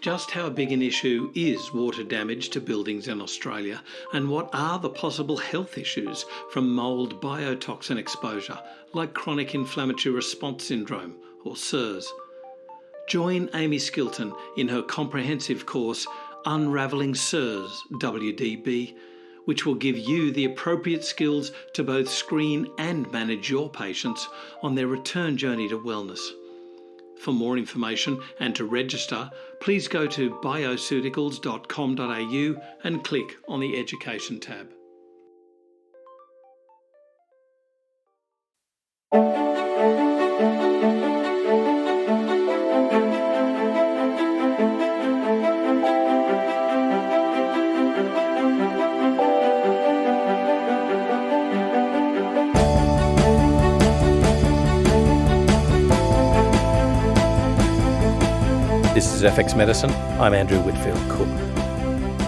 Just how big an issue is water damage to buildings in Australia, and what are the possible health issues from mould biotoxin exposure, like chronic inflammatory response syndrome or CIRS? Join Amy Skilton in her comprehensive course Unravelling CIRS WDB, which will give you the appropriate skills to both screen and manage your patients on their return journey to wellness. For more information and to register, please go to bioceuticals.com.au and click on the Education tab. This is FX Medicine. I'm Andrew Whitfield Cook.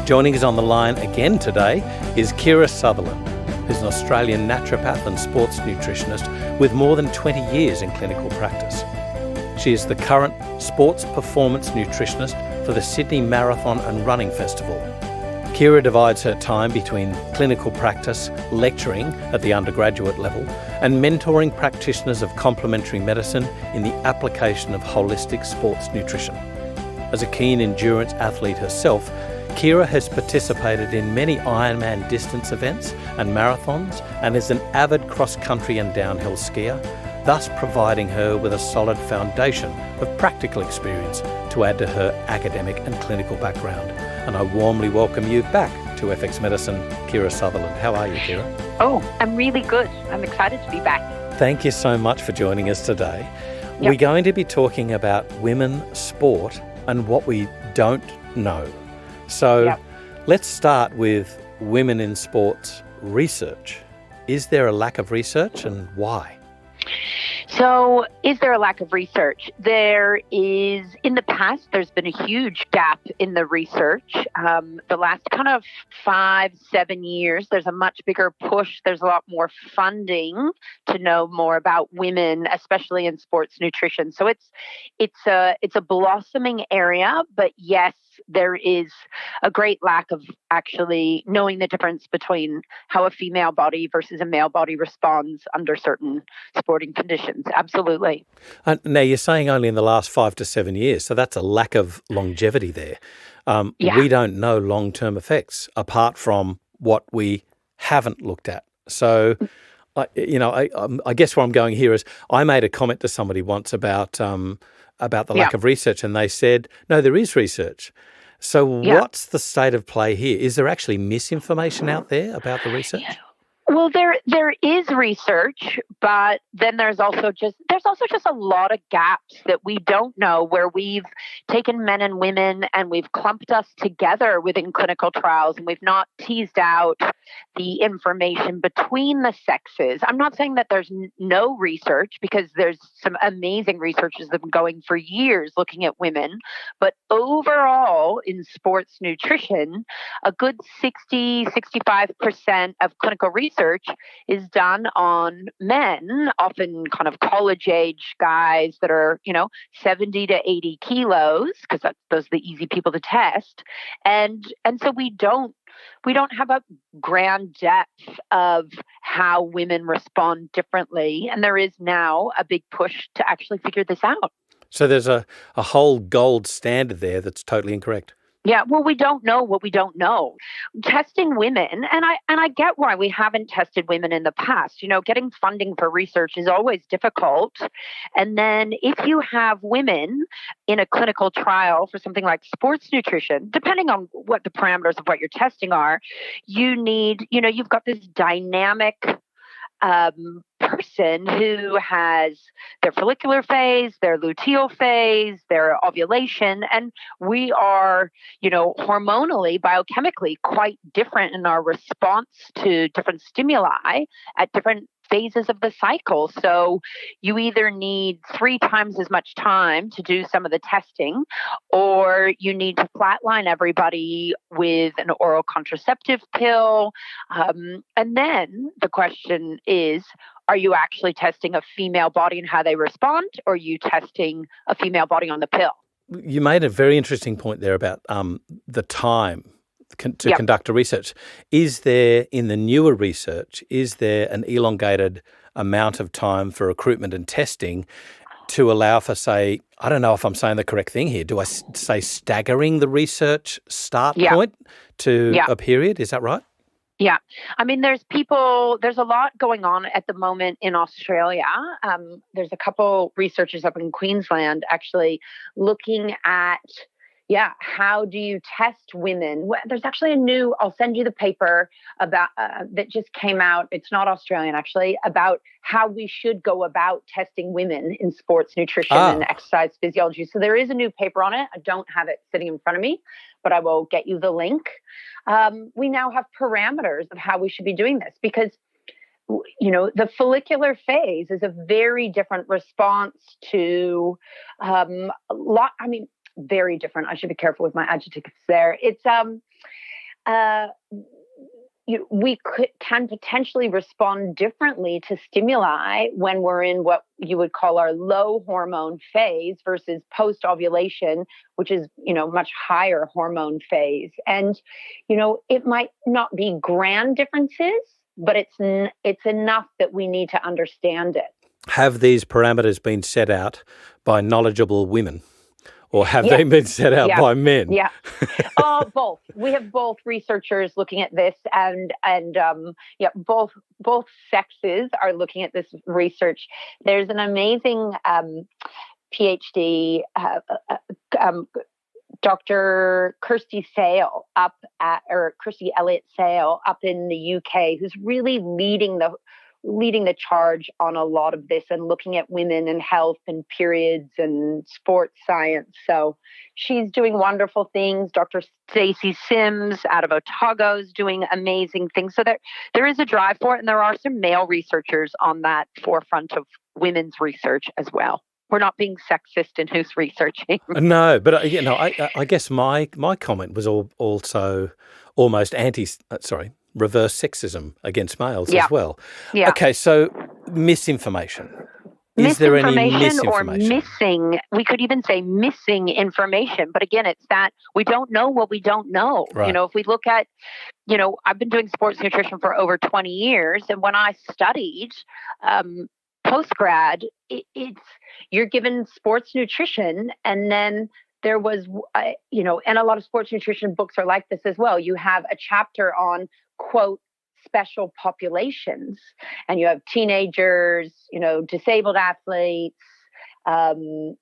Joining us on the line again today is Kira Sutherland, who's an Australian naturopath and sports nutritionist with more than 20 years in clinical practice. She is the current sports performance nutritionist for the Sydney Marathon and Running Festival. Kira divides her time between clinical practice, lecturing at the undergraduate level, and mentoring practitioners of complementary medicine in the application of holistic sports nutrition. As a keen endurance athlete herself, Kira has participated in many Ironman distance events and marathons and is an avid cross-country and downhill skier, thus providing her with a solid foundation of practical experience to add to her academic and clinical background. And I warmly welcome you back to FX Medicine, Kira Sutherland. How are you, Kira? Oh, I'm really good. I'm excited to be back. Thank you so much for joining us today. Yep. We're going to be talking about women sport and what we don't know. So Let's start with women in sports research. Is there a lack of research, and why? So is there a lack of research? There is. In the past, there's been a huge gap in the research. The last kind of 5-7 years, there's a much bigger push. There's a lot more funding to know more about women, especially in sports nutrition. So it's a blossoming area, but yes, there is a great lack of actually knowing the difference between how a female body versus a male body responds under certain sporting conditions. Absolutely. Now, you're saying only in the last 5 to 7 years, so that's a lack of longevity there. We don't know long-term effects apart from what we haven't looked at. So, I guess where I'm going here is I made a comment to somebody once about the lack of research, and they said, no, there is research. So what's the state of play here? Is there actually misinformation out there about the research? Well, there is research, but then there's also just a lot of gaps that we don't know, where we've taken men and women and we've clumped us together within clinical trials, and we've not teased out the information between the sexes. I'm not saying that there's no research, because there's some amazing research that's been going for years looking at women, but overall in sports nutrition, a good 60-65% of clinical research is done on men, often kind of college age guys that are, 70 to 80 kilos, because those are the easy people to test. And so we don't have a grand depth of how women respond differently. And there is now a big push to actually figure this out. So there's a whole gold standard there that's totally incorrect. Yeah, well, we don't know what we don't know. Testing women, and I get why we haven't tested women in the past. Getting funding for research is always difficult. And then if you have women in a clinical trial for something like sports nutrition, depending on what the parameters of what you're testing are, you've got this dynamic person who has their follicular phase, their luteal phase, their ovulation, and we are, hormonally, biochemically quite different in our response to different stimuli at different phases of the cycle. So you either need 3 times as much time to do some of the testing, or you need to flatline everybody with an oral contraceptive pill. And then the question is, are you actually testing a female body and how they respond, or are you testing a female body on the pill? you made a very interesting point there about the time to conduct a research. Is there, in the newer research, is there an elongated amount of time for recruitment and testing to allow for, say, I don't know if I'm saying the correct thing here. Do I say staggering the research start point to a period? Is that right? Yeah. I mean, there's a lot going on at the moment in Australia. There's a couple researchers up in Queensland actually looking at, how do you test women? There's actually I'll send you the paper about that just came out. It's not Australian, actually, about how we should go about testing women in sports nutrition and exercise physiology. So there is a new paper on it. I don't have it sitting in front of me, but I will get you the link. We now have parameters of how we should be doing this because, the follicular phase is a very different response to very different. I should be careful with my adjectives there. It's we can potentially respond differently to stimuli when we're in what you would call our low hormone phase versus post-ovulation, which is, much higher hormone phase. And, it might not be grand differences, but it's enough that we need to understand it. Have these parameters been set out by knowledgeable women? Or have they been set out by men? Yeah. Both. We have both researchers looking at this, and both sexes are looking at this research. There's an amazing PhD, Dr. Kirsty Elliott Sale up in the UK, who's really leading the charge on a lot of this and looking at women and health and periods and sports science. So she's doing wonderful things. Dr. Stacey Sims out of Otago is doing amazing things. So there is a drive for it, and there are some male researchers on that forefront of women's research as well. We're not being sexist in who's researching. No, but I guess my comment was also almost reverse sexism against males as well. Yeah. Okay, so misinformation. Is there any misinformation? Or missing, we could even say missing information. But again, it's that we don't know what we don't know. Right. If we look at, I've been doing sports nutrition for over 20 years. And when I studied postgrad, you're given sports nutrition, and then there was, and a lot of sports nutrition books are like this as well. You have a chapter on, quote, special populations, and you have teenagers, disabled athletes,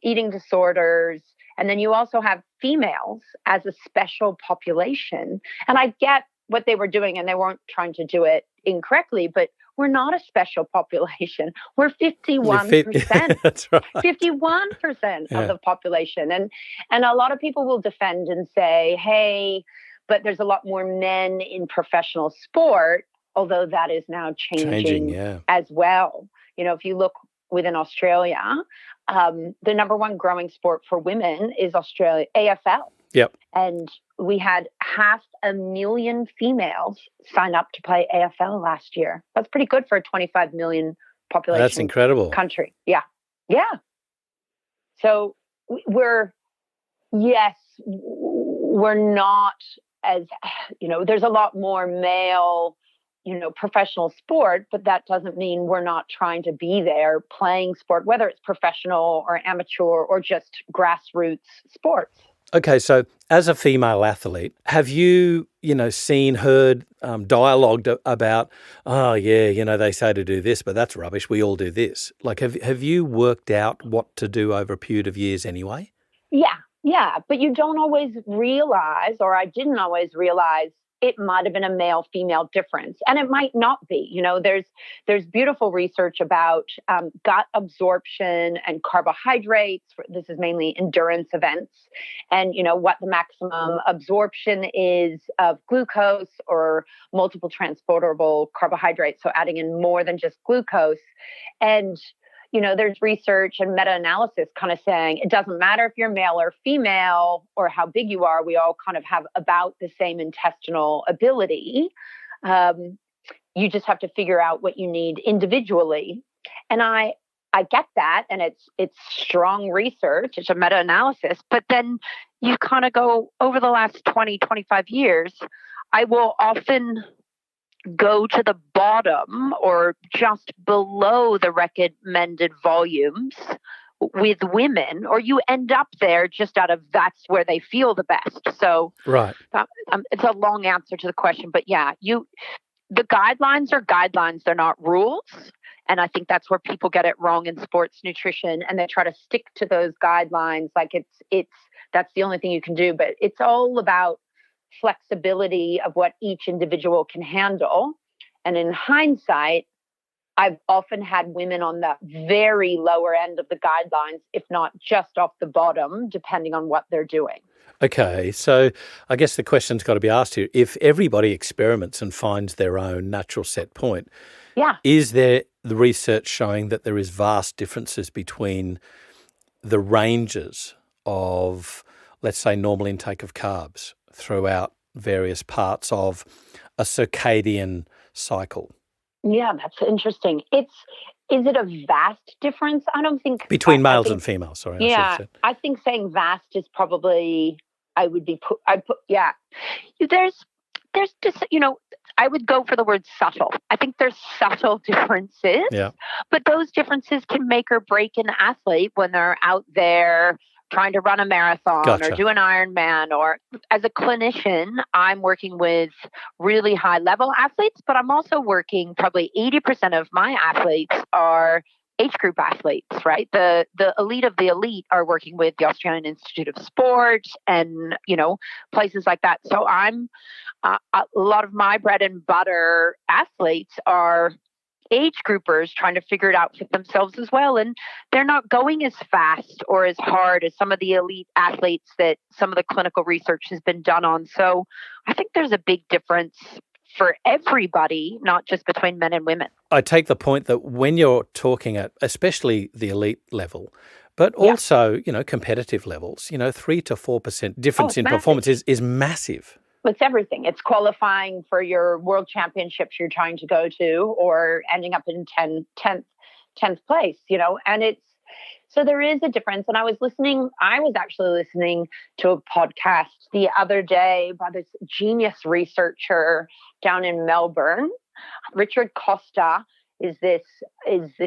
eating disorders, and then you also have females as a special population. And I get what they were doing, and they weren't trying to do it incorrectly, but we're not a special population. We're 51%. That's right. 51% of the population. And a lot of people will defend and say, hey, but there's a lot more men in professional sport, although that is now changing as well. If you look within Australia, the number one growing sport for women is AFL. Yep. And we had 500,000 females sign up to play AFL last year. That's pretty good for a 25 million population. That's incredible. Country. Yeah. Yeah. So we're not as, there's a lot more male, professional sport, but that doesn't mean we're not trying to be there playing sport, whether it's professional or amateur or just grassroots sports. Okay, so as a female athlete, have you, heard dialogued about, they say to do this, but that's rubbish. We all do this. Like, have you worked out what to do over a period of years anyway? Yeah, but you don't always realize, or I didn't always realize, it might have been a male-female difference, and it might not be. There's beautiful research about gut absorption and carbohydrates. This is mainly endurance events, and what the maximum absorption is of glucose or multiple transportable carbohydrates. So adding in more than just glucose, and there's research and meta-analysis kind of saying it doesn't matter if you're male or female or how big you are. We all kind of have about the same intestinal ability. You just have to figure out what you need individually. And I I get that, and it's strong research, it's a meta-analysis, but then you kind of go over the last 20, 25 years, I will often go to the bottom or just below the recommended volumes with women, or you end up there just out of that's where they feel the best. So Right. it's a long answer to the question, but yeah, the guidelines are guidelines. They're not rules. And I think that's where people get it wrong in sports nutrition, and they try to stick to those guidelines like that's the only thing you can do. But it's all about flexibility of what each individual can handle. And in hindsight, I've often had women on the very lower end of the guidelines, if not just off the bottom, depending on what they're doing. Okay, so I guess the question's got to be asked here. If everybody experiments and finds their own natural set point, is there the research showing that there is vast differences between the ranges of, let's say, normal intake of carbs throughout various parts of a circadian cycle? Yeah, that's interesting. Is it a vast difference? I don't think between males and females. Sorry, I think saying vast is probably There's just I would go for the word subtle. I think there's subtle differences, but those differences can make or break an athlete when they're out there trying to run a marathon or do an Ironman. Or as a clinician, I'm working with really high level athletes, but I'm also working probably 80% of my athletes are age group athletes, right? The elite of the elite are working with the Australian Institute of Sport and, places like that. So I'm a lot of my bread and butter athletes are age groupers trying to figure it out for themselves as well. And they're not going as fast or as hard as some of the elite athletes that some of the clinical research has been done on. So I think there's a big difference for everybody, not just between men and women. I take the point that when you're talking at especially the elite level, but also, competitive levels, 3 to 4% difference in performance is massive. It's everything. It's qualifying for your world championships you're trying to go to or ending up in 10th place, and so there is a difference. And I was actually listening to a podcast the other day by this genius researcher down in Melbourne. Richard Costa is this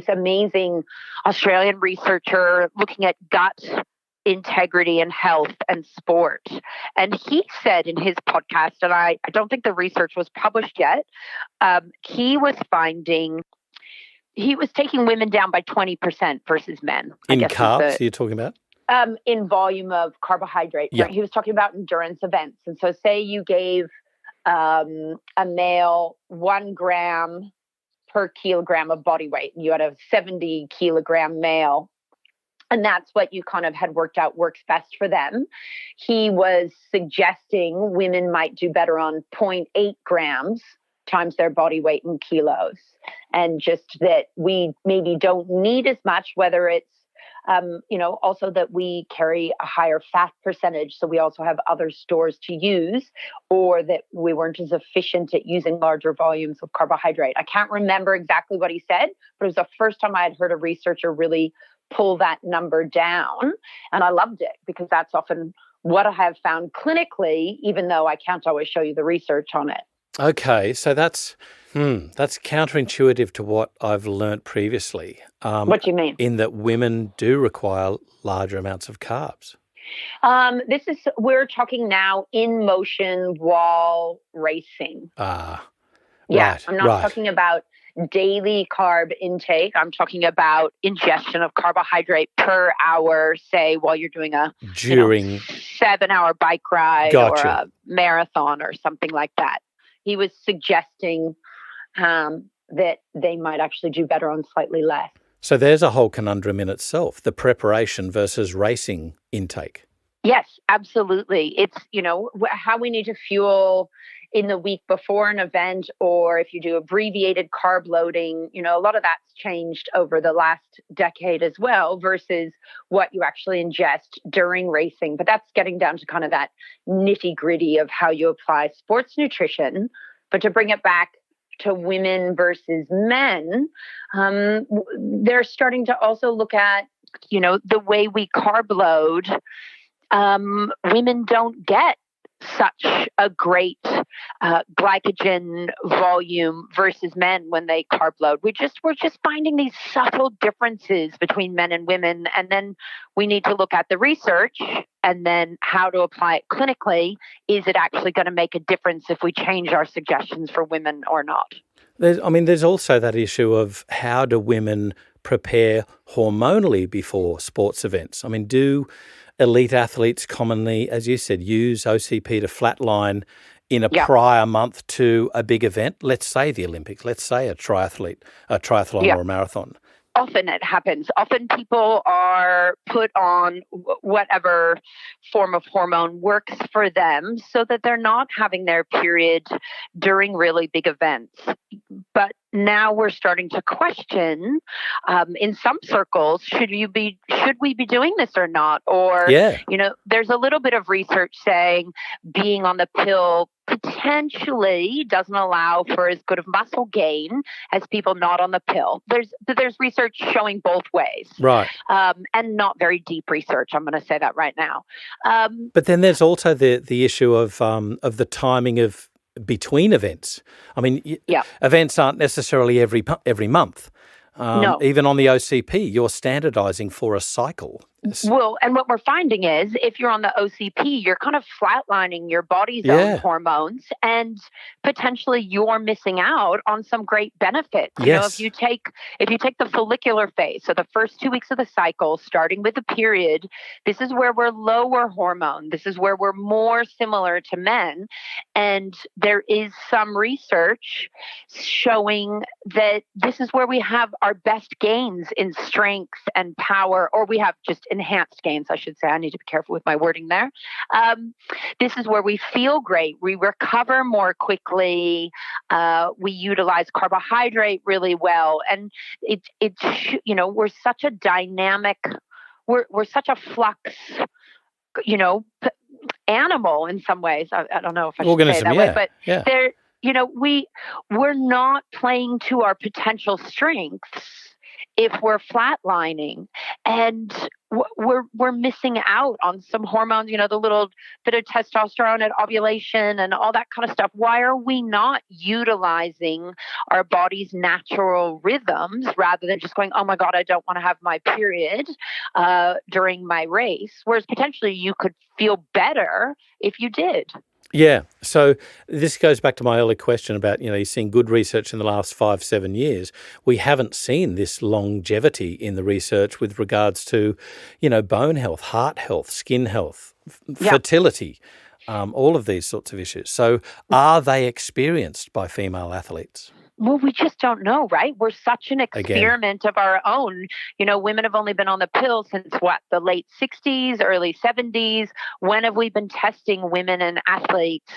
amazing Australian researcher looking at gut integrity and health and sport. And he said in his podcast, and I don't think the research was published yet, he was taking women down by 20% versus men. In carbs, you're talking about? In volume of carbohydrate. Yeah. Right? He was talking about endurance events. And so say you gave a male 1 gram per kilogram of body weight, and you had a 70 kilogram male, and that's what you kind of had worked out works best for them. He was suggesting women might do better on 0.8 grams times their body weight in kilos. And just that we maybe don't need as much, whether it's, also that we carry a higher fat percentage. So we also have other stores to use, or that we weren't as efficient at using larger volumes of carbohydrate. I can't remember exactly what he said, but it was the first time I had heard a researcher really pull that number down. And I loved it because that's often what I have found clinically, even though I can't always show you the research on it. Okay, so that's counterintuitive to what I've learnt previously. What do you mean? In that women do require larger amounts of carbs. We're talking now in motion while racing. Right. I'm not talking about daily carb intake. I'm talking about ingestion of carbohydrate per hour, say while you're doing a 7-hour bike ride or a marathon or something like that. He was suggesting that they might actually do better on slightly less. So there's a whole conundrum in itself, the preparation versus racing intake. Yes, absolutely. It's, how we need to fuel in the week before an event, or if you do abbreviated carb loading, a lot of that's changed over the last decade as well versus what you actually ingest during racing. But that's getting down to kind of that nitty gritty of how you apply sports nutrition. But to bring it back to women versus men, they're starting to also look at, the way we carb load. Women don't get such a great glycogen volume versus men when they carb load. We're just finding these subtle differences between men and women, and then we need to look at the research and then how to apply it clinically. Is it actually going to make a difference if we change our suggestions for women or not? There's also that issue of how do women prepare hormonally before sports events? Do elite athletes commonly, as you said, use OCP to flatline in a prior month to a big event? Let's say the Olympics, let's say a triathlon or a marathon. Often it happens. Often people are put on whatever form of hormone works for them so that they're not having their period during really big events. But now we're starting to question, in some circles, should we be doing this or not? Or, there's a little bit of research saying being on the pill potentially doesn't allow for as good of muscle gain as people not on the pill. There's research showing both ways, right? And not very deep research. I'm going to say that right now. But then there's also the issue of the timing of between events. Events aren't necessarily every month. No. Even on the OCP, you're standardizing for a cycle. Well, and what we're finding is if you're on the OCP, you're kind of flatlining your body's own hormones, and potentially you're missing out on some great benefits. If you take the follicular phase, so the first 2 weeks of the cycle, starting with the period, this is where we're lower hormone. This is where we're more similar to men. And there is some research showing that this is where we have our best gains in strength and power, or we have just enhanced gains, I should say. I need to be careful with my wording there. This is where we feel great. We recover more quickly. We utilize carbohydrate really well. And we're such a dynamic, we're such a flux, animal in some ways. I don't know if I should say it that way, but there, we're not playing to our potential strengths if we're flatlining, and we're missing out on some hormones, the little bit of testosterone at ovulation and all that kind of stuff. Why are we not utilizing our body's natural rhythms rather than just going, oh my God, I don't want to have my period during my race? Whereas potentially you could feel better if you did. Yeah. So this goes back to my earlier question about, you're seeing good research in the last 5-7 years. We haven't seen this longevity in the research with regards to, bone health, heart health, skin health, fertility, all of these sorts of issues. So are they experienced by female athletes? Well, we just don't know, right? We're such an experiment of our own. Women have only been on the pill since the late 60s, early 70s. When have we been testing women and athletes?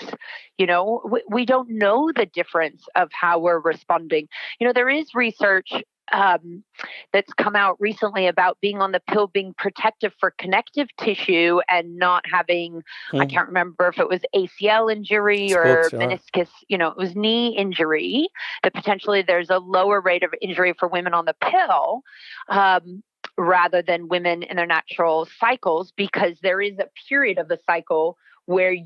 We don't know the difference of how we're responding. There is research that's come out recently about being on the pill being protective for connective tissue and not having, I can't remember if it was ACL injury or meniscus, it was knee injury, that potentially there's a lower rate of injury for women on the pill rather than women in their natural cycles, because there is a period of the cycle where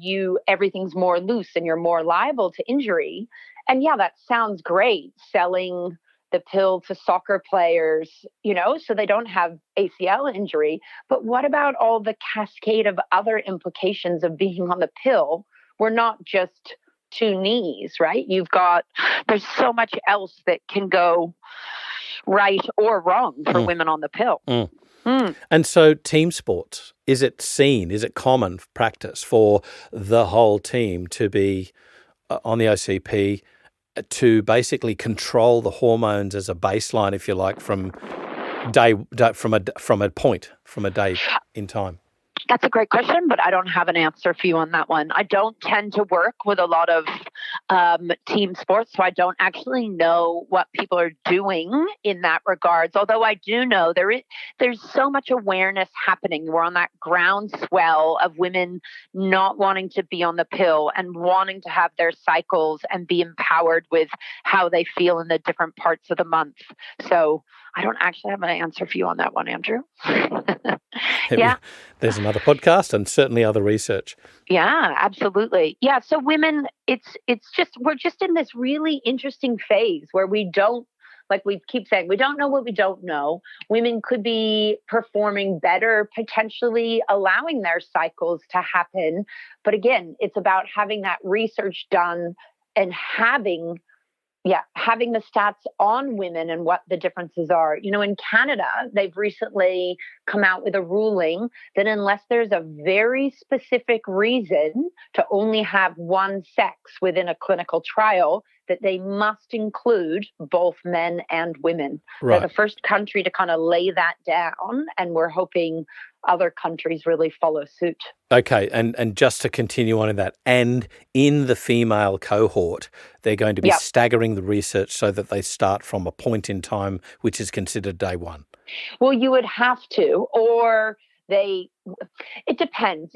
everything's more loose and you're more liable to injury. And that sounds great, selling the pill to soccer players, so they don't have ACL injury. But what about all the cascade of other implications of being on the pill? We're not just two knees, right? There's so much else that can go right or wrong for women on the pill. And so team sports, is it common practice for the whole team to be on the OCP to basically control the hormones as a baseline, if you like, from a day in time? That's a great question, but I don't have an answer for you on that one. I don't tend to work with a lot of team sports, so I don't actually know what people are doing in that regards. Although I do know there's so much awareness happening. We're on that groundswell of women not wanting to be on the pill and wanting to have their cycles and be empowered with how they feel in the different parts of the month. So I don't actually have an answer for you on that one, Andrew. Yeah. There's another podcast and certainly other research. Yeah, absolutely. Yeah. So women, we're just in this really interesting phase where we don't, like we keep saying, we don't know what we don't know. Women could be performing better, potentially allowing their cycles to happen. But again, it's about having that research done and having the stats on women and what the differences are. In Canada, they've recently come out with a ruling that unless there's a very specific reason to only have one sex within a clinical trial, that they must include both men and women. Right. They're the first country to kind of lay that down, and we're hoping other countries really follow suit. Okay, and just to continue on in that, and in the female cohort, they're going to be staggering the research so that they start from a point in time which is considered day one. Well, you would have to, or it depends.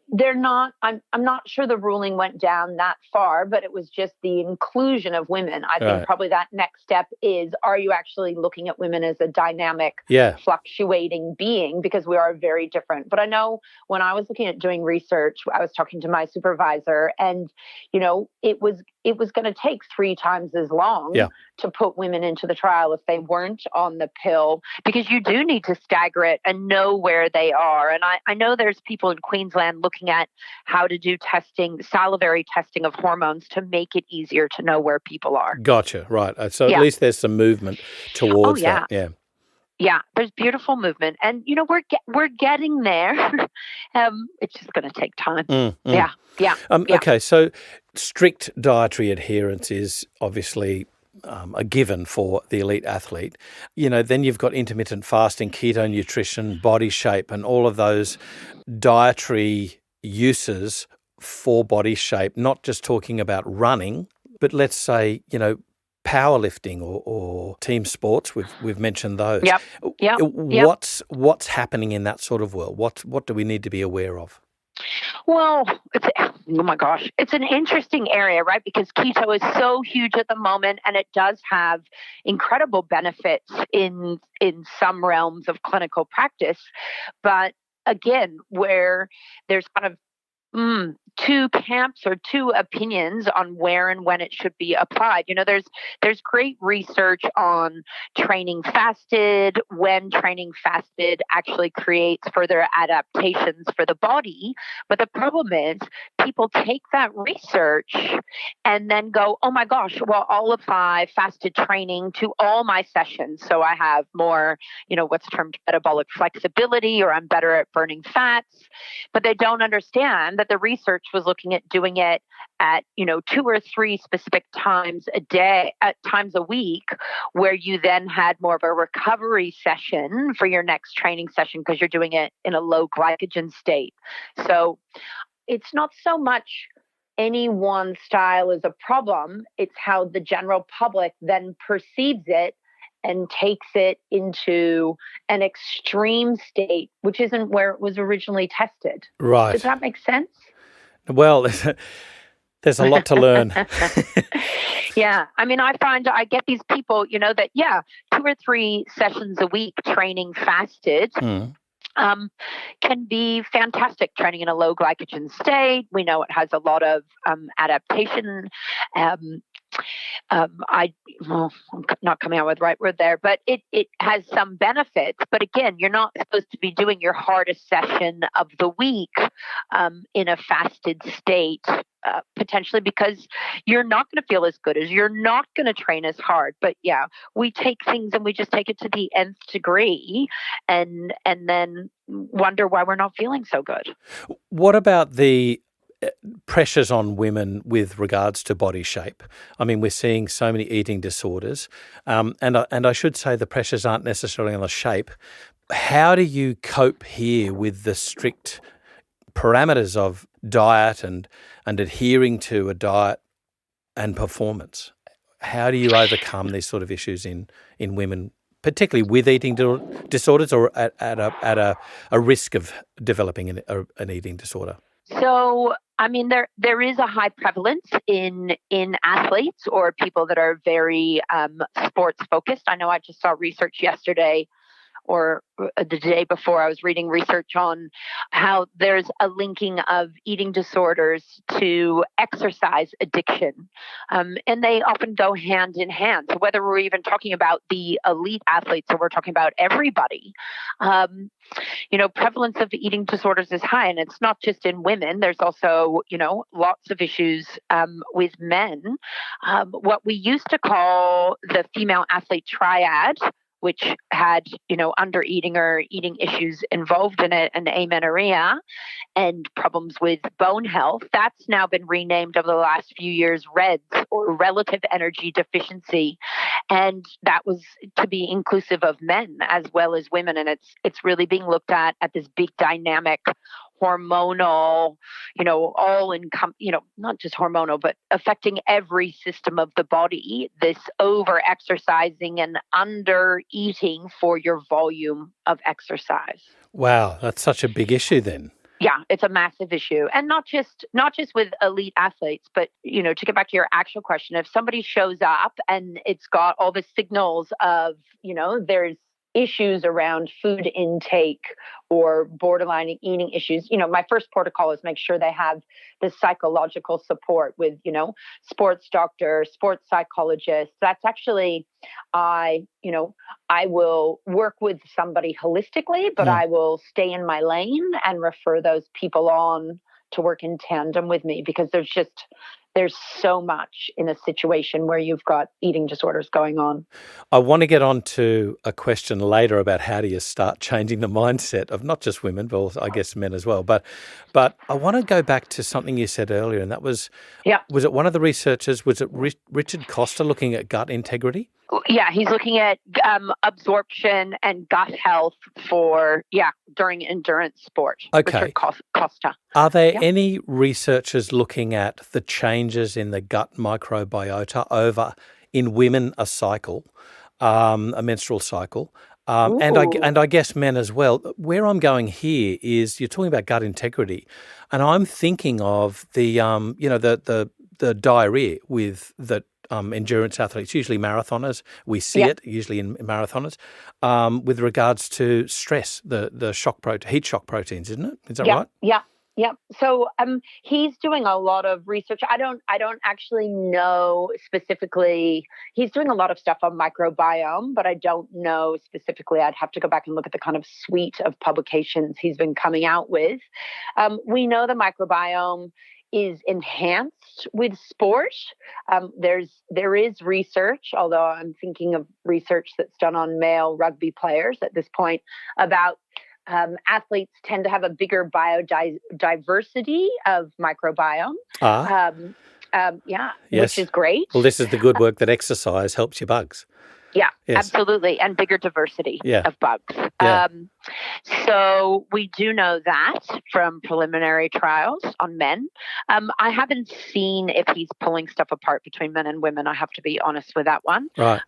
They're not, I'm not sure the ruling went down that far, but it was just the inclusion of women. I think probably that next step is, are you actually looking at women as a dynamic, fluctuating being? Because we are very different. But I know when I was looking at doing research, I was talking to my supervisor, and, it was going to take 3 times as long to put women into the trial if they weren't on the pill, because you do need to stagger it and know where they are. And I know there's people in Queensland looking at how to do salivary testing of hormones to make it easier to know where people are. Gotcha. Right. So at least there's some movement towards that. Yeah. Yeah, there's beautiful movement, and we're getting there. It's just going to take time. Yeah. Okay, so strict dietary adherence is obviously a given for the elite athlete. Then you've got intermittent fasting, keto nutrition, body shape, and all of those dietary uses for body shape. Not just talking about running, but let's say powerlifting or team sports. We've mentioned those. Yep. What's happening in that sort of world? What do we need to be aware of? Well, oh my gosh, it's an interesting area, right? Because keto is so huge at the moment, and it does have incredible benefits in some realms of clinical practice. But again, where there's kind of two camps or two opinions on where and when it should be applied. There's great research on training fasted, when training fasted actually creates further adaptations for the body. But the problem is people take that research and then go, oh my gosh, well, I'll apply fasted training to all my sessions. So I have more, what's termed metabolic flexibility, or I'm better at burning fats. But they don't understand that the research was looking at doing it at 2 or 3 specific times a day, at times a week, where you then had more of a recovery session for your next training session because you're doing it in a low glycogen state. So it's not so much any one style is a problem. It's how the general public then perceives it and takes it into an extreme state, which isn't where it was originally tested. Right. Does that make sense? Well, there's a lot to learn. Yeah. I mean, I find I get these people, that, 2 or 3 sessions a week training fasted can be fantastic. Training in a low glycogen state. We know it has a lot of adaptation. I'm not coming out with the right word there, but it has some benefits. But again, you're not supposed to be doing your hardest session of the week in a fasted state, potentially because you're not going to feel as good, as you're not going to train as hard. But we take things and we just take it to the nth degree and then wonder why we're not feeling so good. What about the pressures on women with regards to body shape? I mean, we're seeing so many eating disorders, and I should say the pressures aren't necessarily on the shape. How do you cope here with the strict parameters of diet and adhering to a diet and performance. How do you overcome these sort of issues in women, particularly with eating disorders or at a risk of developing an eating disorder? So, I mean, there is a high prevalence in athletes or people that are very sports focused. I know I just saw research yesterday or the day before, I was reading research on how there's a linking of eating disorders to exercise addiction. And they often go hand in hand. So whether we're even talking about the elite athletes or we're talking about everybody, prevalence of eating disorders is high. And it's not just in women. There's also, lots of issues with men. What we used to call the female athlete triad, which had, under eating or eating issues involved in it, and amenorrhea and problems with bone health. That's now been renamed over the last few years REDS, or relative energy deficiency. And that was to be inclusive of men as well as women. And it's really being looked at this big dynamic hormonal, not just hormonal, but affecting every system of the body, this over exercising and under eating for your volume of exercise. Wow, that's such a big issue then. Yeah, it's a massive issue. And not just with elite athletes, but, to get back to your actual question, if somebody shows up and it's got all the signals of, there's issues around food intake or borderline eating issues, my first protocol is make sure they have the psychological support with, sports doctor, sports psychologist. That's actually, I will work with somebody holistically, but I will stay in my lane and refer those people on to work in tandem with me, because there's so much in a situation where you've got eating disorders going on. I want to get on to a question later about how do you start changing the mindset of not just women, but also, I guess, men as well. But I want to go back to something you said earlier, and that was, was it one of the researchers, was it Richard Costa, looking at gut integrity? Yeah, he's looking at absorption and gut health during endurance sport. Okay. Richard Costa. Are there any researchers looking at the changes in the gut microbiota over in women a menstrual cycle, and I guess men as well? Where I'm going here is you're talking about gut integrity, and I'm thinking of the the diarrhea with that. Endurance athletes, usually marathoners, we see it usually in marathoners, with regards to stress, the heat shock proteins, isn't it? Is that right? Yeah. So he's doing a lot of research. I don't actually know specifically. He's doing a lot of stuff on microbiome, but I don't know specifically. I'd have to go back and look at the kind of suite of publications he's been coming out with. We know the microbiome is enhanced with sport. There is research, although I'm thinking of research that's done on male rugby players at this point, about athletes tend to have a bigger biodiversity of microbiome. Which is great. Well, this is the good work that exercise helps your bugs. Yeah, yes. Absolutely. And bigger diversity of bugs. Yeah. So we do know that from preliminary trials on men. I haven't seen if he's pulling stuff apart between men and women. I have to be honest with that one. Right.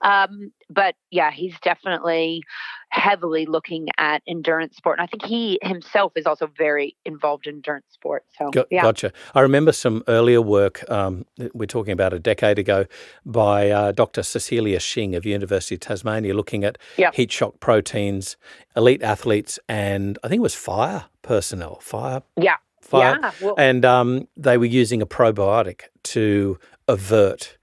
But yeah, he's definitely heavily looking at endurance sport. And I think he himself is also very involved in endurance sport. So, Gotcha. I remember some earlier work, we're talking about a decade ago, by Dr. Cecilia Shing of University of Tasmania, looking at heat shock proteins, elite athletes, and I think it was fire personnel. Fire. Well, and they were using a probiotic to avert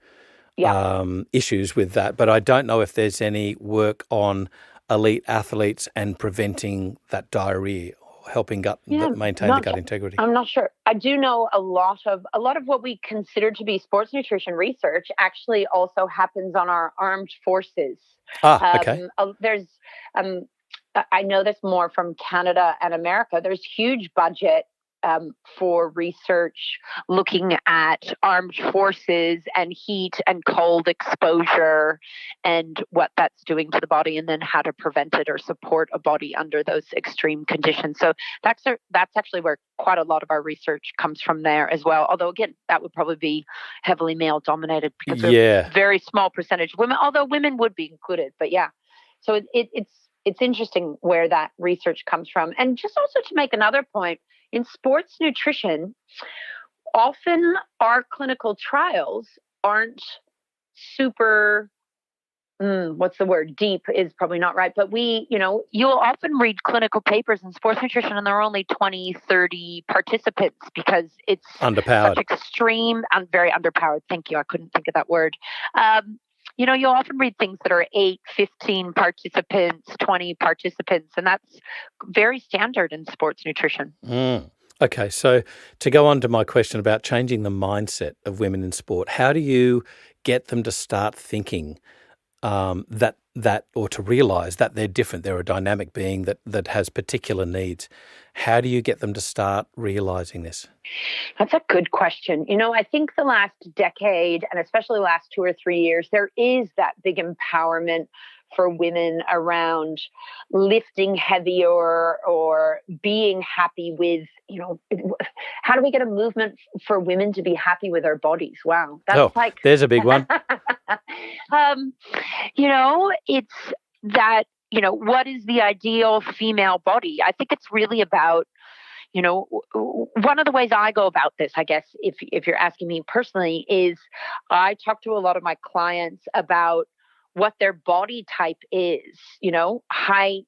issues with that. But I don't know if there's any work on elite athletes and preventing that diarrhea, or helping maintain the gut integrity. I'm not sure. I do know a lot of what we consider to be sports nutrition research actually also happens on our armed forces. Okay. There's I know this more from Canada and America. There's huge budget for research looking at armed forces and heat and cold exposure and what that's doing to the body, and then how to prevent it or support a body under those extreme conditions. So that's actually where quite a lot of our research comes from there as well. Although, again, that would probably be heavily male dominated because there's a very small percentage of women, although women would be included. But yeah, so it's interesting where that research comes from. And just also to make another point, in sports nutrition, often our clinical trials aren't super, what's the word? Deep is probably not right. But you'll often read clinical papers in sports nutrition and there are only 20, 30 participants because it's underpowered. Such extreme and very underpowered. Thank you. I couldn't think of that word. You'll often read things that are 8, 15 participants, 20 participants, and that's very standard in sports nutrition. Okay, so to go on to my question about changing the mindset of women in sport, how do you get them to start thinking that or to realise that they're different, they're a dynamic being that has particular needs? How do you get them to start realising this? That's a good question. I think the last decade, and especially the last 2 or 3 years, there is that big empowerment for women around lifting heavier or being happy with, how do we get a movement for women to be happy with their bodies? Wow. That's there's a big one. It's that, what is the ideal female body? I think it's really about, one of the ways I go about this, I guess, if you're asking me personally, is I talk to a lot of my clients about what their body type is, height,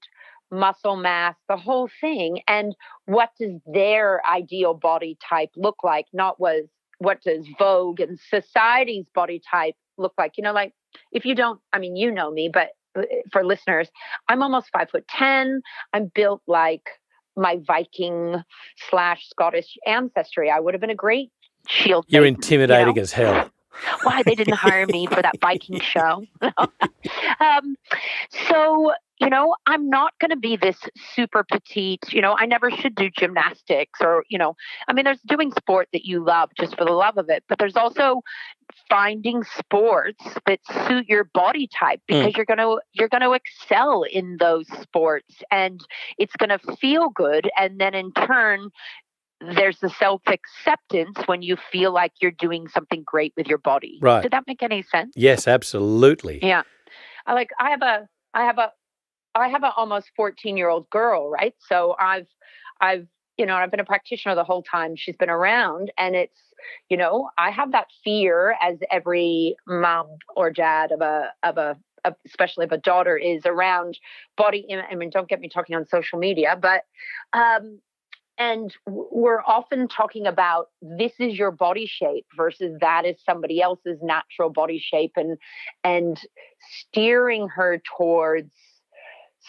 muscle mass, the whole thing. And what does their ideal body type look like? Not what does Vogue and society's body type look like? Like if you don't, you know me, but for listeners, I'm almost 5'10". I'm built like my Viking/Scottish ancestry. I would have been a great shield. You're intimidating as hell. Why they didn't hire me for that Viking show. So, I'm not going to be this super petite, I never should do gymnastics or, there's doing sport that you love just for the love of it, but there's also finding sports that suit your body type because you're going to excel in those sports and it's going to feel good. And then in turn, there's the self-acceptance when you feel like you're doing something great with your body. Right. Did that make any sense? Yes, absolutely. Yeah. I have a almost 14-year-old girl, right? So I've been a practitioner the whole time she's been around, and it's, I have that fear as every mom or dad especially of a daughter is around body image. Don't get me talking on social media, but and we're often talking about this is your body shape versus that is somebody else's natural body shape, and steering her towards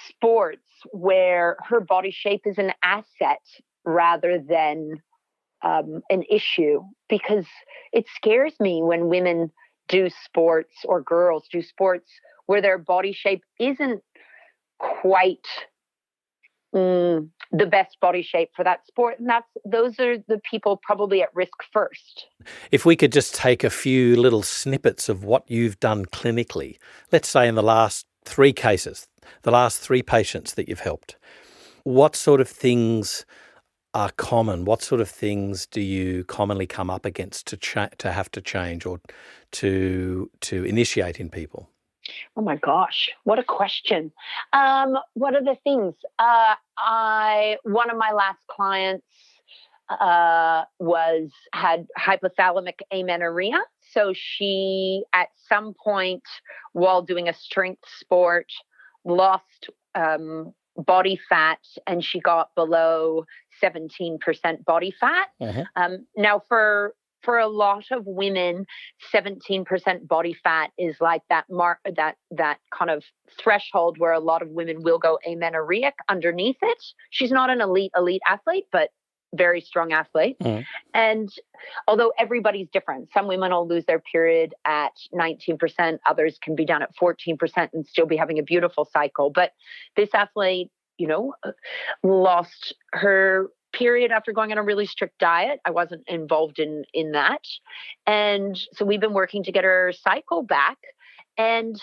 sports where her body shape is an asset rather than an issue. Because it scares me when women do sports or girls do sports where their body shape isn't quite the best body shape for that sport. And those are the people probably at risk first. If we could just take a few little snippets of what you've done clinically, let's say in the last 3 cases, the last 3 patients that you've helped, what sort of things are common? What sort of things do you commonly come up against to have to change or to initiate in people? Oh my gosh, what a question. What are the things? One of my last clients had hypothalamic amenorrhea. So she, at some point while doing a strength sport, lost body fat, and she got below 17% body fat. Uh-huh. Now, for a lot of women, 17% body fat is like that kind of threshold where a lot of women will go amenorrheic underneath it. She's not an elite athlete, but very strong athlete. Mm. And although everybody's different, some women will lose their period at 19%, others can be down at 14% and still be having a beautiful cycle. But this athlete, lost her period after going on a really strict diet. I wasn't involved in that. And so we've been working to get her cycle back. And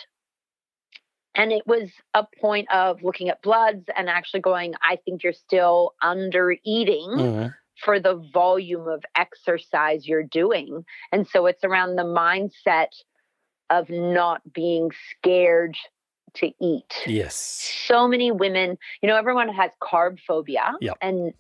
it was a point of looking at bloods and actually going, I think you're still under eating for the volume of exercise you're doing. And so it's around the mindset of not being scared to eat. Yes. So many women, everyone has carb phobia. Yep. And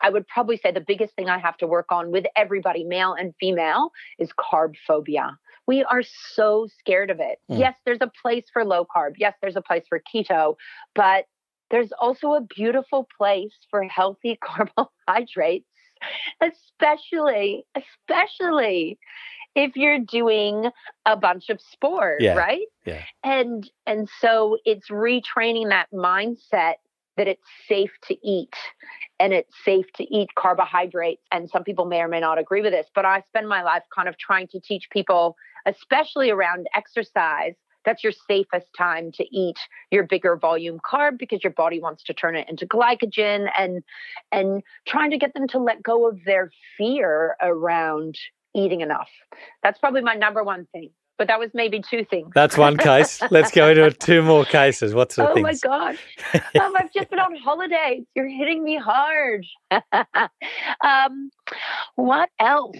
I would probably say the biggest thing I have to work on with everybody, male and female, is carb phobia. We are so scared of it. Yes, there's a place for low carb. Yes, there's a place for keto, but there's also a beautiful place for healthy carbohydrates, especially if you're doing a bunch of sport, right? Yeah. And so it's retraining that mindset that it's safe to eat, and it's safe to eat carbohydrates. And some people may or may not agree with this, but I spend my life kind of trying to teach people, especially around exercise, that's your safest time to eat your bigger volume carb, because your body wants to turn it into glycogen, and trying to get them to let go of their fear around eating enough. That's probably my number one thing. But that was maybe two things. That's one case. Let's go into 2 more cases. What's the things? Oh, my gosh. I've just been on holiday. You're hitting me hard. What else?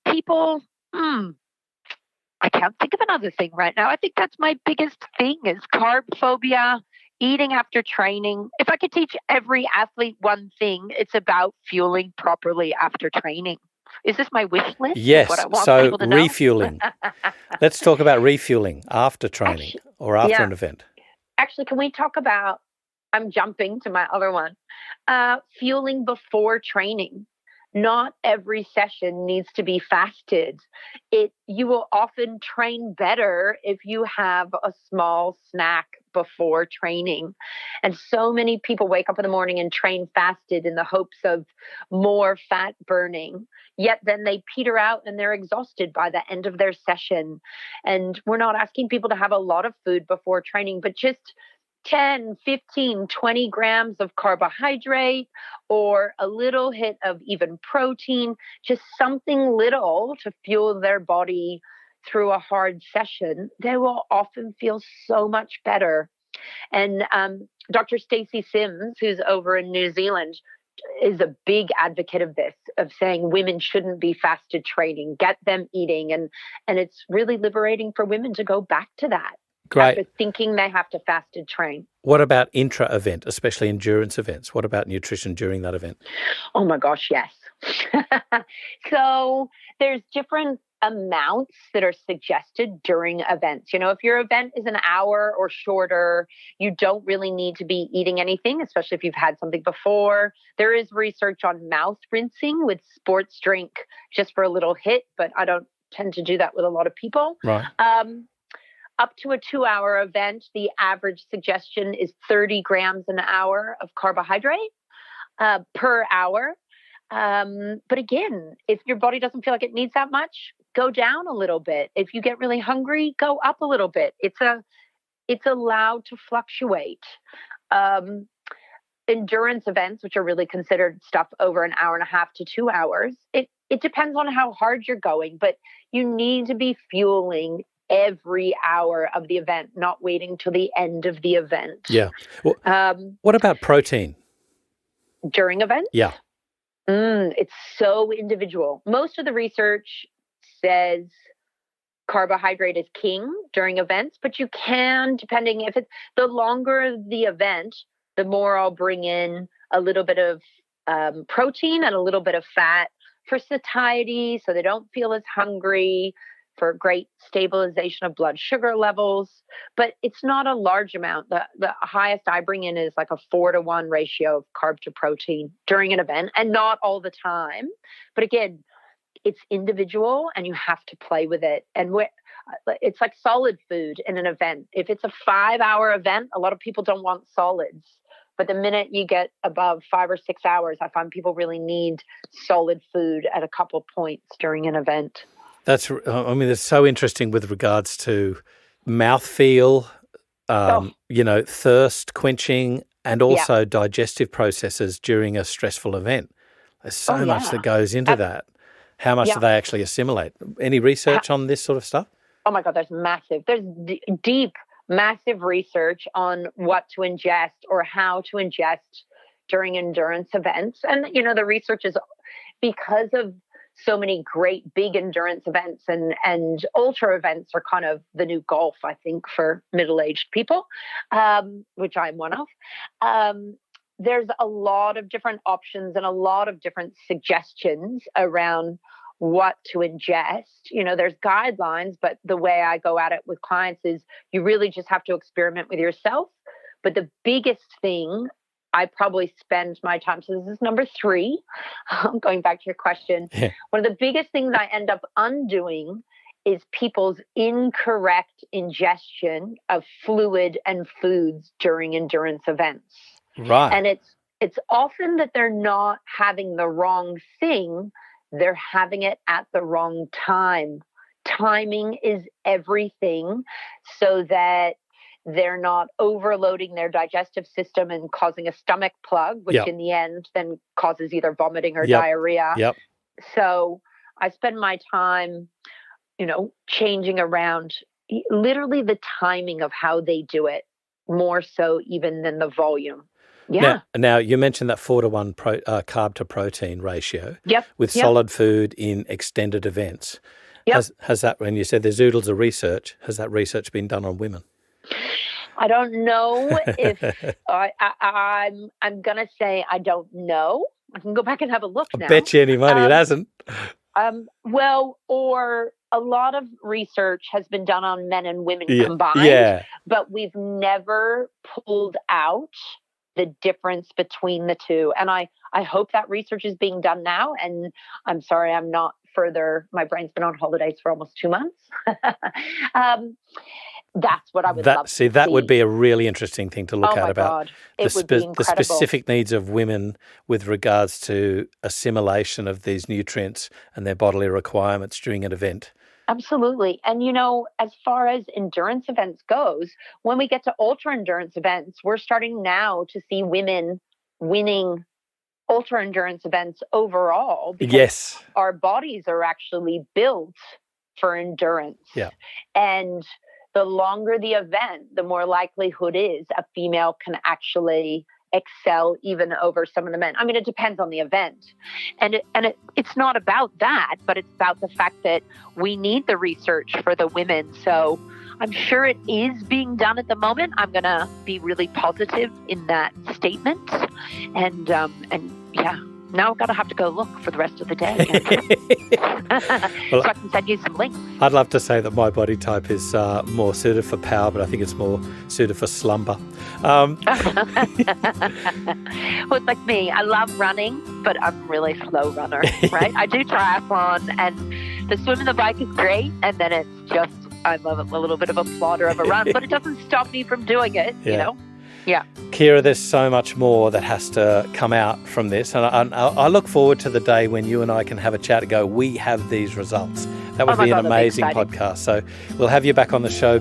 People, I can't think of another thing right now. I think that's my biggest thing is carb phobia, eating after training. If I could teach every athlete one thing, it's about fueling properly after training. Is this my wish list? Yes. What I want So people to know? refueling. Let's talk about refueling after training or after an event. Actually, can we talk about, I'm jumping to my other one, fueling before training. Not every session needs to be fasted. You will often train better if you have a small snack before training. And so many people wake up in the morning and train fasted in the hopes of more fat burning. Yet then they peter out and they're exhausted by the end of their session. And we're not asking people to have a lot of food before training, but just 10, 15, 20 grams of carbohydrate or a little hit of even protein, just something little to fuel their body through a hard session. They will often feel so much better. And Dr. Stacey Sims, who's over in New Zealand, is a big advocate of this, of saying women shouldn't be fasted training, get them eating. And it's really liberating for women to go back to that. Great. After thinking they have to fasted train. What about intra-event, especially endurance events? What about nutrition during that event? Oh my gosh, yes. So there's different amounts that are suggested during events. If your event is an hour or shorter, you don't really need to be eating anything, especially if you've had something before. There is research on mouth rinsing with sports drink just for a little hit, but I don't tend to do that with a lot of people. Right. Up to a 2-hour event, the average suggestion is 30 grams an hour of carbohydrate per hour. But again, if your body doesn't feel like it needs that much, go down a little bit. If you get really hungry, go up a little bit. It's allowed to fluctuate. Endurance events, which are really considered stuff over an hour and a half to 2 hours, it depends on how hard you're going, but you need to be fueling every hour of the event, not waiting till the end of the event. Yeah. Well, what about protein? During events? Yeah. It's so individual. Most of the research says carbohydrate is king during events, but you can, depending if it's the longer the event, the more I'll bring in a little bit of protein and a little bit of fat for satiety, so they don't feel as hungry, for great stabilization of blood sugar levels, but it's not a large amount. The highest I bring in is like a 4-to-1 ratio of carb to protein during an event, and not all the time. But again, it's individual and you have to play with it. And it's like solid food in an event. If it's a 5-hour event, a lot of people don't want solids. But the minute you get above 5 or 6 hours, I find people really need solid food at a couple points during an event. It's so interesting with regards to mouthfeel, thirst quenching, and also digestive processes during a stressful event. There's so much that goes into that. How much do they actually assimilate? Any research on this sort of stuff? Oh my God, there's deep, massive research on what to ingest or how to ingest during endurance events. And, the research is because of so many great big endurance events and ultra events are kind of the new golf, I think, for middle-aged people, which I'm one of. There's a lot of different options and a lot of different suggestions around what to ingest. There's guidelines, but the way I go at it with clients is you really just have to experiment with yourself. But the biggest thing I probably spend my time, so this is number 3, going back to your question. Yeah. One of the biggest things I end up undoing is people's incorrect ingestion of fluid and foods during endurance events. Right. And it's often that they're not having the wrong thing, they're having it at the wrong time. Timing is everything, so that they're not overloading their digestive system and causing a stomach plug, which in the end then causes either vomiting or diarrhea. Yep. So I spend my time, changing around literally the timing of how they do it, more so even than the volume. Yeah. Now you mentioned that 4-to-1 carb to protein ratio with Yep. solid food in extended events. Yep. Has that, when you said there's oodles of research, has that research been done on women? I don't know if I'm going to say I don't know. I can go back and have a look now. I bet you any money it hasn't. Or a lot of research has been done on men and women combined, but we've never pulled out the difference between the two. And I hope that research is being done now. And I'm sorry, I'm not further. My brain's been on holidays for almost 2 months. That's what I would love to see. That would be a really interesting thing to look at about the specific needs of women with regards to assimilation of these nutrients and their bodily requirements during an event. Absolutely. And, as far as endurance events goes, when we get to ultra endurance events, we're starting now to see women winning ultra endurance events overall because our bodies are actually built for endurance. Yeah. And the longer the event, the more likelihood is a female can actually excel even over some of the men. I mean, it depends on the event. And it's not about that, but it's about the fact that we need the research for the women. So I'm sure it is being done at the moment. I'm going to be really positive in that statement. And now I'm going to have to go look for the rest of the day. So I can send you some links. I'd love to say that my body type is more suited for power, but I think it's more suited for slumber. Well, it's like me. I love running, but I'm a really slow runner, right? I do triathlon, and the swim and the bike is great, and then it's just I'm a little bit of a plodder of a run, but it doesn't stop me from doing it, Yeah. Kira, there's so much more that has to come out from this. And I look forward to the day when you and I can have a chat and go, we have these results. That would be an amazing podcast. So we'll have you back on the show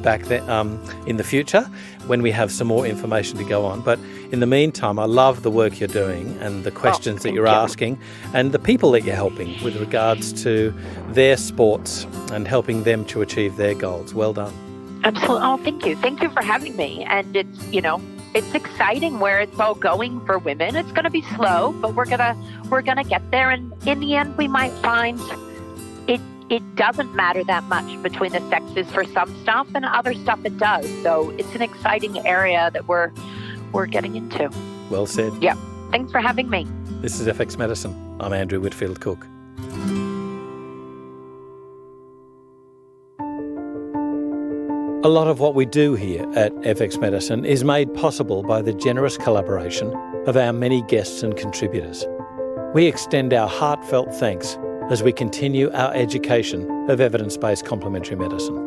in the future when we have some more information to go on. But in the meantime, I love the work you're doing and the questions that you're asking and the people that you're helping with regards to their sports and helping them to achieve their goals. Well done. Absolutely. Oh, thank you. Thank you for having me. And it's exciting where it's all going for women. It's going to be slow, but we're gonna get there. And in the end, we might find it doesn't matter that much between the sexes for some stuff, and other stuff it does. So it's an exciting area that we're getting into. Well said. Yeah. Thanks for having me. This is FX Medicine. I'm Andrew Whitfield Cook. A lot of what we do here at FX Medicine is made possible by the generous collaboration of our many guests and contributors. We extend our heartfelt thanks as we continue our education of evidence-based complementary medicine.